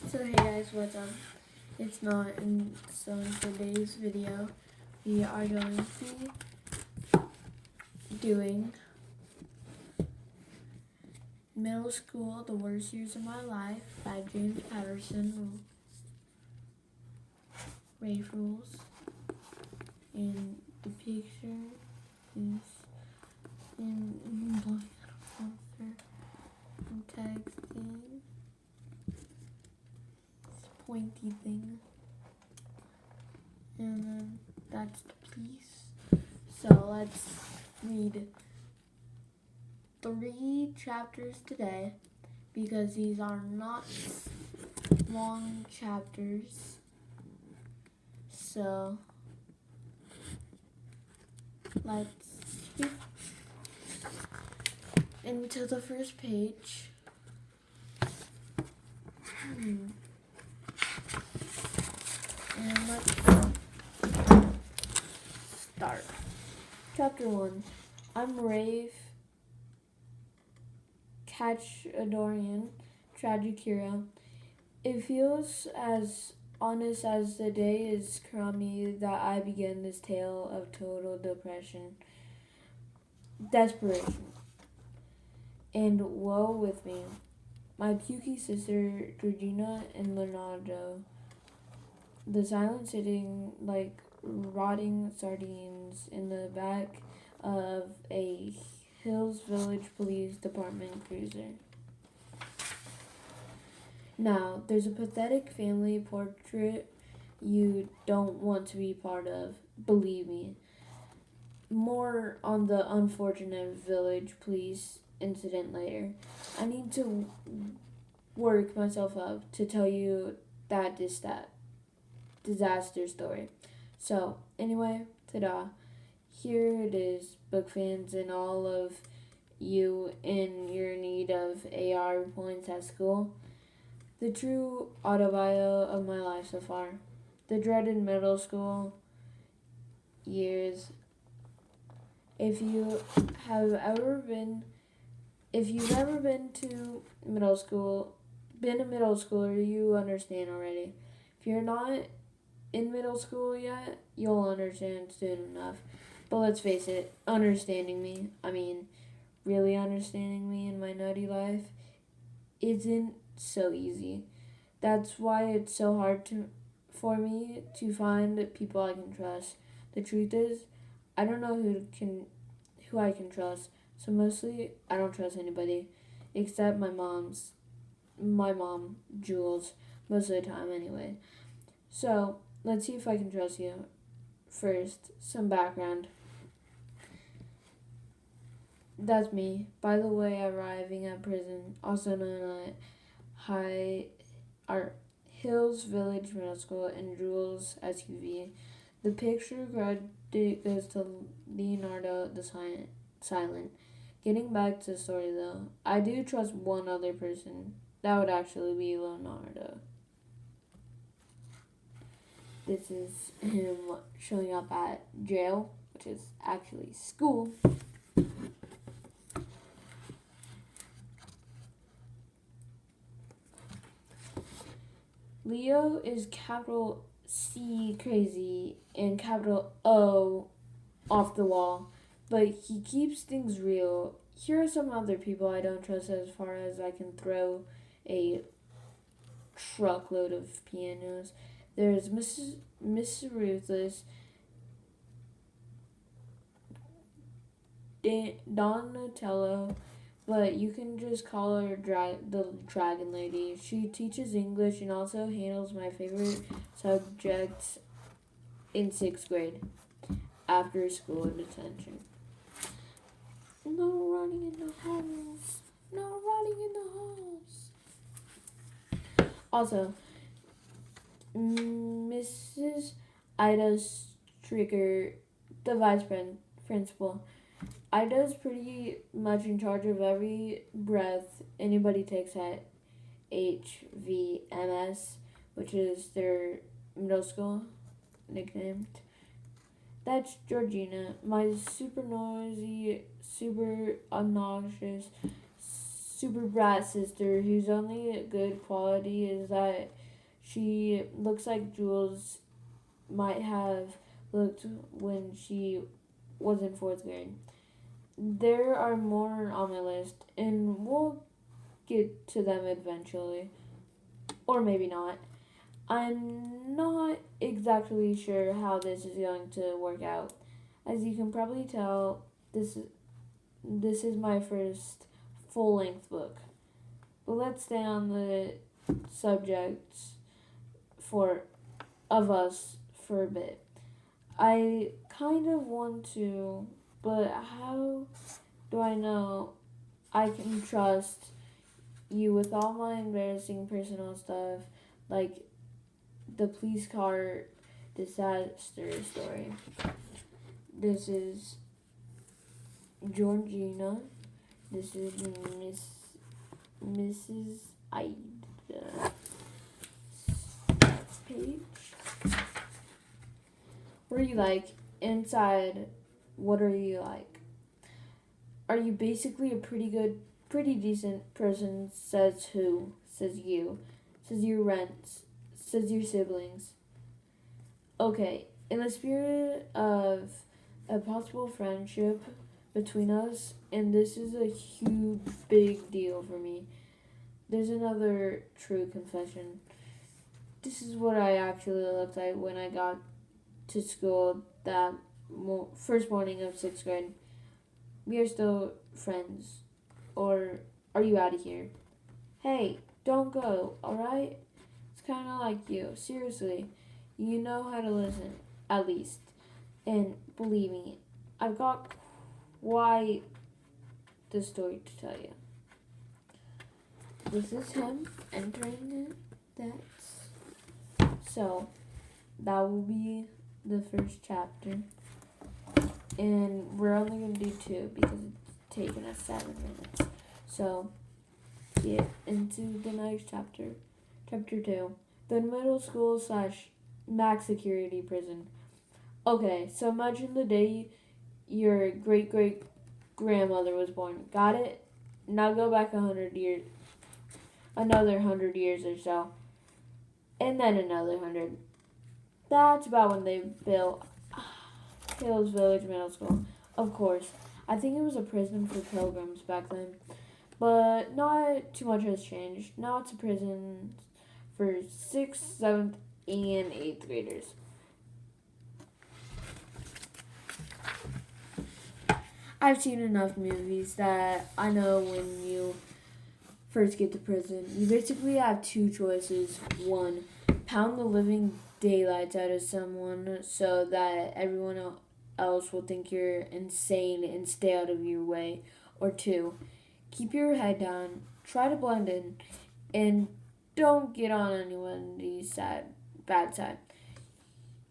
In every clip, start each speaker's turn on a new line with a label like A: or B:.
A: So hey guys, what's up? It's not, and so in today's video, we are going to be doing Middle School, The Worst Years of My Life by James Patterson, Rafe Rules, and the picture is in blowing out a monster and texting this pointy thing, and then that's the piece. So let's read 3 chapters today because these are not long chapters. So let's get into the first page. And let's start. Chapter 1. I'm Rafe Kachadorian, tragic hero. It feels as honest as the day is crummy that I begin this tale of total depression, desperation, and woe with me. My pukey sister Georgina and Leonardo, the silent sitting like rotting sardines in the back of a Hills Village Police Department cruiser. Now, there's a pathetic family portrait you don't want to be part of, believe me. More on the unfortunate village police incident later. I need to work myself up to tell you that disaster story. So, anyway, ta-da. Here it is, book fans and all of you in your need of AR points at school. The true autobio of my life so far. The dreaded middle school years. If you've ever been to middle school, been a middle schooler, you understand already. If you're not in middle school yet, you'll understand soon enough. But let's face it, really understanding me in my nutty life isn't so easy. That's why it's so hard for me to find people I can trust. The truth is, I don't know who I can trust. So mostly I don't trust anybody except my mom, Jules, most of the time anyway. So, let's see if I can trust you. First, some background. That's me. By the way, arriving at prison, also known as Hills Village Middle School and Jules SUV. The picture credit goes to Leonardo the Silent. Getting back to the story though, I do trust one other person. That would actually be Leonardo. This is him showing up at jail, which is actually school. Leo is capital C crazy and capital O off the wall, but he keeps things real. Here are some other people I don't trust as far as I can throw a truckload of pianos. There's Miss Ruthless, Donatello, but you can just call her the Dragon Lady. She teaches English and also handles my favorite subjects in 6th grade, after school detention. No running in the halls. No running in the halls. Also, Mrs. Ida Stricker, the vice principal. Ida's pretty much in charge of every breath anybody takes at HVMS, which is their middle school nicknamed. That's Georgina, my super noisy, super obnoxious, super brat sister whose only good quality is that she looks like Jules might have looked when she was in fourth grade. There are more on my list, and we'll get to them eventually. Or maybe not. I'm not exactly sure how this is going to work out. As you can probably tell, this is my first full-length book. But let's stay on the subjects for of us for a bit. I kind of want to, but how do I know I can trust you with all my embarrassing personal stuff, like the police car disaster story? This is Georgina. This is Mrs. Ida. Next page. What are you like? Inside, what are you like? Are you basically a pretty decent person? Says who? Says you. Says your rents. Says your siblings. Okay, in the spirit of a possible friendship between us, and this is a huge, big deal for me, there's another true confession. This is what I actually looked like when I got to school that first morning of 6th grade. We are still friends. Or are you out of here? Hey, don't go, alright? It's kind of like you. Seriously, you know how to listen, at least. And believe me, I've got quite the story to tell you. This is him entering that. So, that will be the first chapter. And we're only going to do 2 because it's taken us 7 minutes. So, get into the next chapter. Chapter 2. The middle school / max security prison. Okay, so imagine the day your great-great-grandmother was born. Got it? Now go back 100 years. Another 100 years or so. And then another 100. That's about when they built Hills Village Middle School. Of course, I think it was a prison for pilgrims back then. But not too much has changed. Now it's a prison for 6th, 7th, and 8th graders. I've seen enough movies that I know when you first get to prison, you basically have 2 choices. 1, pound the living daylights out of someone so that everyone else will think you're insane and stay out of your way. Or 2, keep your head down, try to blend in, and don't get on anyone's bad side.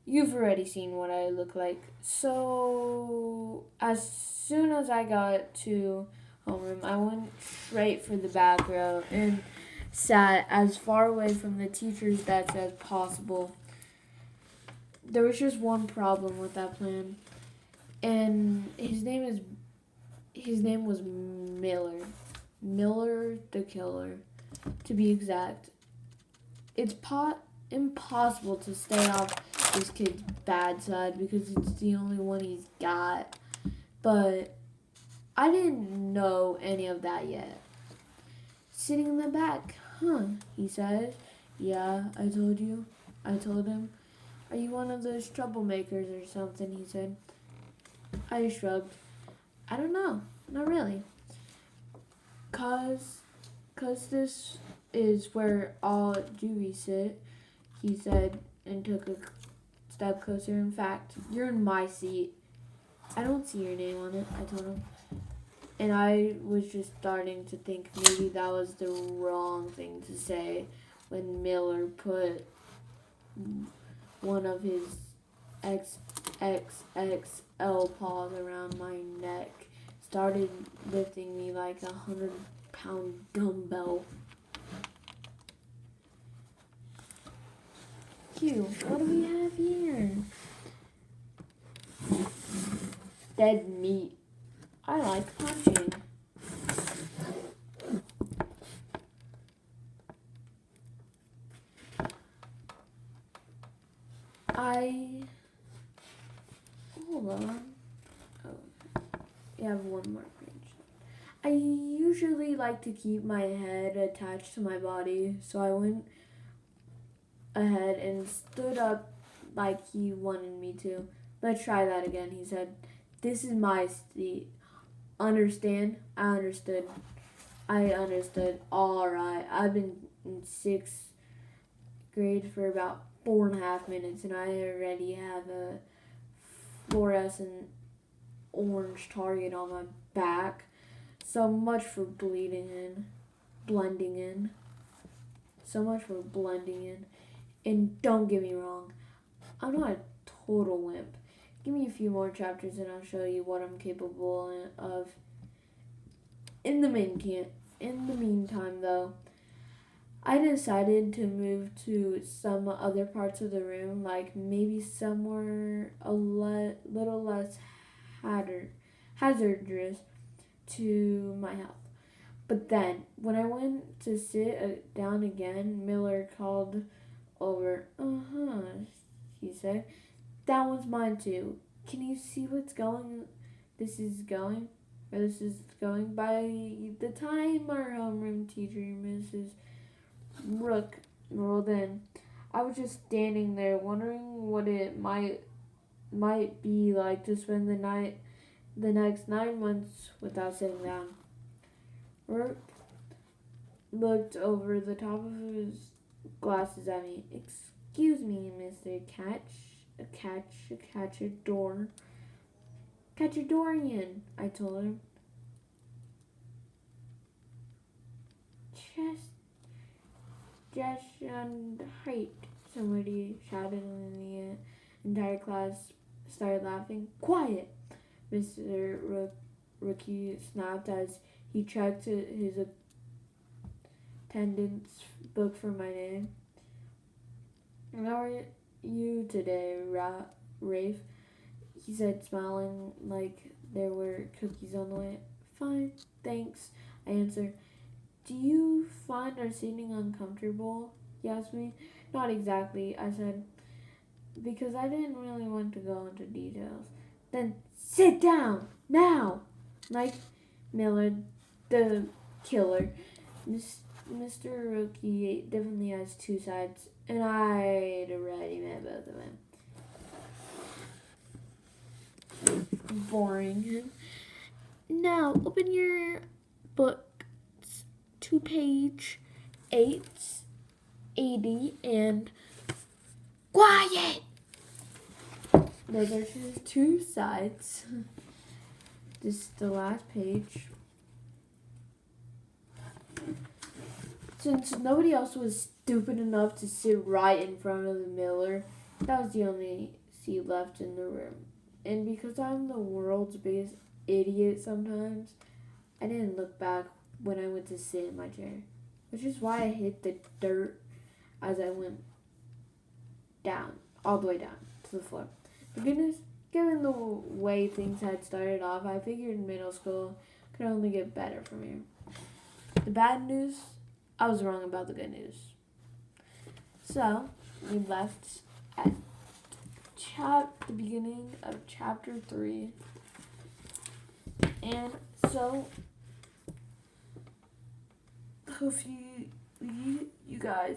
A: You've already seen what I look like. So, as soon as I got to homeroom, I went straight for the back row and sat as far away from the teacher's desk as possible. There was just one problem with that plan, and his name was Miller. Miller the Killer, to be exact. It's impossible to stay off this kid's bad side because it's the only one he's got. But I didn't know any of that yet. Sitting in the back, he said. Yeah, I told you. I told him. Are you one of those troublemakers or something, he said. I shrugged. I don't know. Not really. Cause this is where all Jewies sit, he said, and took a step closer. In fact, you're in my seat. I don't see your name on it, I told him. And I was just starting to think maybe that was the wrong thing to say when Miller put one of his XXXL paws around my neck, started lifting me like 100-pound dumbbell. Q, what do we have here? Dead meat. I like punching. I hold on. Oh, you have one more page. I usually like to keep my head attached to my body, so I went ahead and stood up like he wanted me to. Let's try that again, he said. This is my seat. Understand? I understood. I understood. Alright. I've been in sixth grade for about 4.5 minutes, and I already have a fluorescent orange target on my back. So much for blending in. So much for blending in. And don't get me wrong, I'm not a total wimp. Give me a few more chapters and I'll show you what I'm capable of. In the meantime, though, I decided to move to some other parts of the room, like maybe somewhere a little less hazardous to my health. But then, when I went to sit down again, Miller called over. He said. That one's mine too. Can you see this is going by the time our homeroom teacher, Mrs. Rook, rolled in? I was just standing there wondering what it might be like to spend the next 9 months without sitting down. Rook looked over the top of his glasses at me. Excuse me, Mr. Catchadorian, I told him. Just and height, somebody shouted, and the entire class started laughing. Quiet, Mr. Rookie snapped as he checked his attendance book for my name. How are you today, Rafe? He said, smiling like there were cookies on the way. Fine, thanks, I answered. Do you find our seating uncomfortable? He asked me. Not exactly, I said, because I didn't really want to go into details. Then sit down, now! Mike Miller, the killer. Mr. Rookie definitely has two sides, and I'd already met both of them. Boring. Now, open your book to page 880 and quiet! Those are his two sides. This is the last page. Since nobody else was stupid enough to sit right in front of the Miller, that was the only seat left in the room. And because I'm the world's biggest idiot sometimes, I didn't look back when I went to sit in my chair, which is why I hit the dirt as I went down, all the way down to the floor. For goodness, given the way things had started off, I figured middle school could only get better from here. The bad news, I was wrong about the good news. So, we left at the beginning of chapter 3. And so, hopefully you guys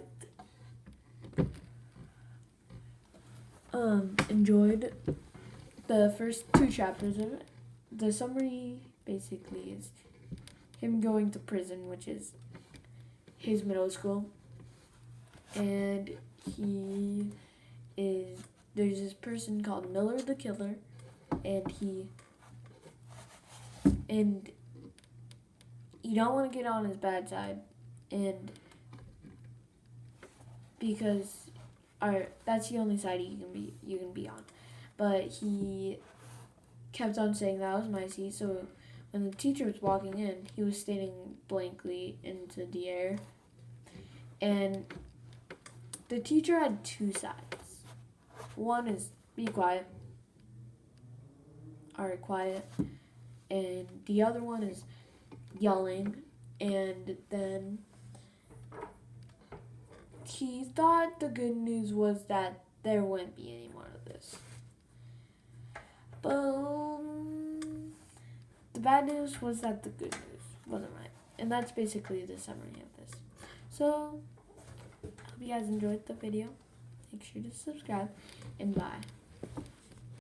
A: enjoyed the first 2 chapters of it. The summary basically is him going to prison, which is his middle school, and there's this person called Miller the Killer, and you don't want to get on his bad side, and because that's the only side you can be on. But he kept on saying that was my seat, so when the teacher was walking in, he was staring blankly into the air. And the teacher had 2 sides. One is be quiet. Alright, quiet. And the other one is yelling. And then he thought the good news was that there wouldn't be any more of this. Boom. The bad news was that the good news wasn't right. And that's basically the summary of this. So, I hope you guys enjoyed the video. Make sure to subscribe, and bye.